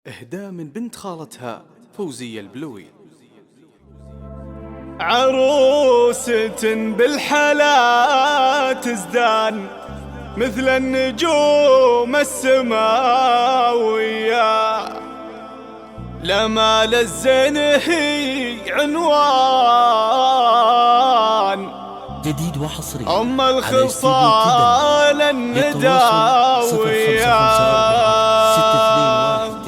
إهداء من بنت خالتها فوزية البلوي. عروسة بالحلا تزدان مثل النجوم السماوية، لما للزين هي عنوان جديد وحصري أم الخصال النداوية.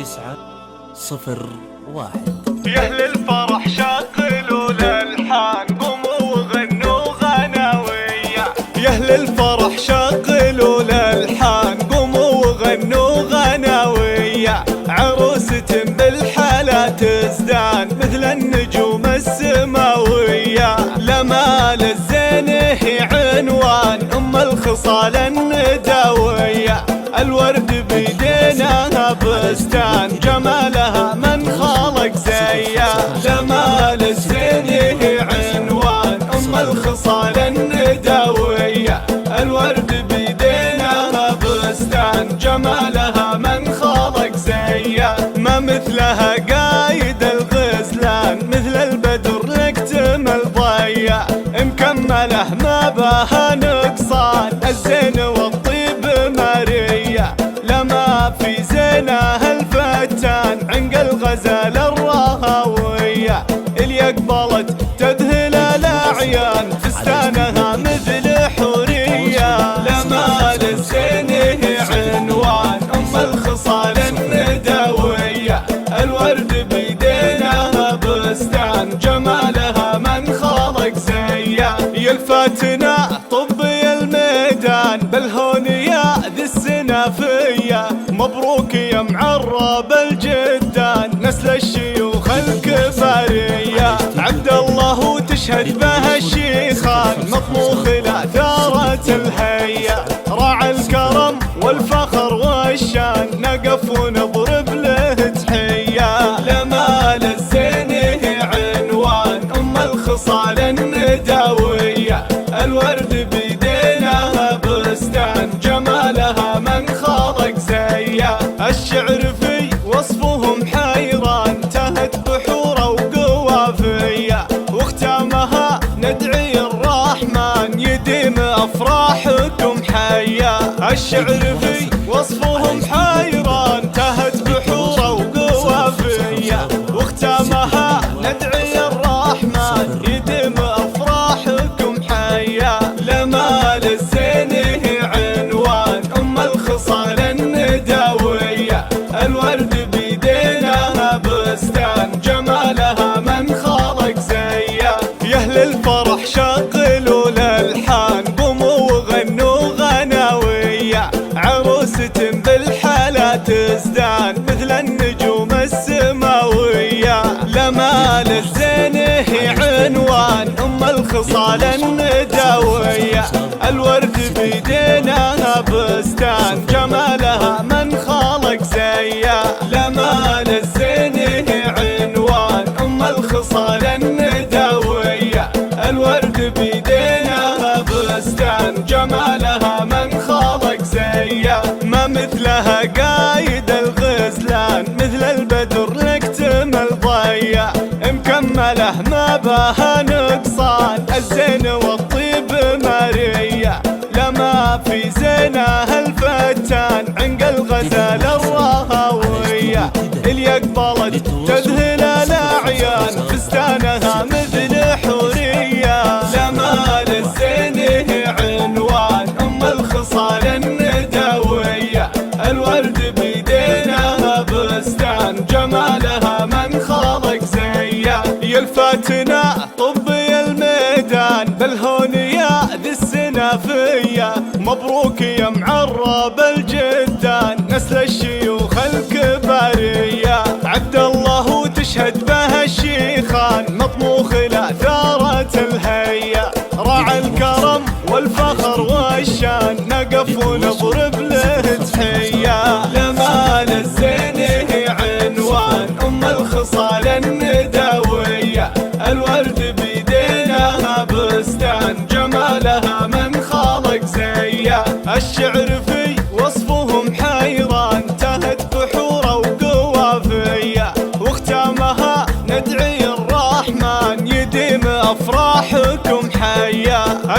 621901. يا أهل الفرح شغلوا الألحان قوموا وغنوا غناوية، يا أهل الفرح شغلوا الألحان قوموا وغنوا غناوية. عروسة بالحلا تزدان مثل النجوم السماوية، لمال الزين هي عنوان أم الخصال النداوية. الورد بيدينها بستان جمالها من خلق زيها، جمال الزين هي عنوان أم الخصال النداوية. الورد بيدينها بستان جمالها من خلق زيها، ما مثلها قايد الغزلان مثل البدر لك تمل ضيا. مكمله ما بها نقصان الزين والطيب مارية، لما في زينها الفتان عنق الغزال الراهوية. اللي قبلت تذهل الأعيان فستانها مثل حورية، لما للزين هي عنوان أم الخصال النداوية. الورد بيدينها بستان جمالها من خلق زيها. يا الفاتنة طبي الميدان بالهونية ذي السنافية، مبروك يا معرب الجدان نسل الشيوخ الكبارية. عبد الله وتشهد به الشيخان مطبوخ لا ثارة الهية. راعي الكرم والفخر والشان نقف ونضرب له تحية، لما للزين هي عنوان أم الخصال النداوية. الورد بيدينها بستان جمالها من خلق زيها. الشعر في وصفهم حيران تهت بحوره وقوافيه، واختامها ندعي الرحمن يديم افراحكم حيا. الشعر في وصفهم حيران تهت بحوره وقوافيه، واختامها ندعي الرحمن يديم افراحكم حيا. لما للزين هي عنوان أم الخصال النداوية. الورد بيدينها بستان جمالها من خلق زيها. يا أهل الفرح شغلوا الألحان قوموا وغنوا غناوية. عروسة بالحلا تزدان مثل النجوم السماوية، لما للزين هي عنوان أم الخصال النداوية. الورد بيدينها بستان جمالها من خلق زيها، لما للزين هي عنوان أم الخصال النداوية. الورد بيدينها بستان جمالها من خلق زيها، ما مثلها قايد الغزلان مثل البدر لك تمل ضيا. مكمله ما بها نقصان الزين والطيب مارية، لما في زينها الفتان عنق الغزال الراهوية. اللي قبلت تذهل الأعيان فستانها مثل حورية، لما للزين هي عنوان أم الخصال النداوية. الورد بيدينها بستان جمالها من خلق زيها. يا الفاتنة طبي الميدان بالهونية ذي السنافية، مبروك يا معرب الجدان نسل الشيوخ الكبارية. عبد الله وتشهد به الشيخان مطموخ لا ثارة الهية. راعي الكرم والفخر والشان نقف ونضرب له تحية، لما للزين هي عنوان أم الخصال النداوية. الورد بيدينها بستان جمالها من خلق زيها. الشعر في وصفهم حيران تهت بحوره وقوافيه،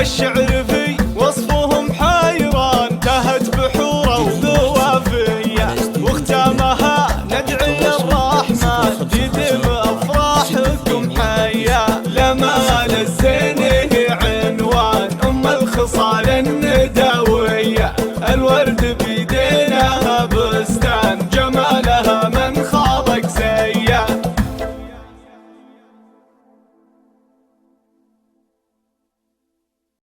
الشعر في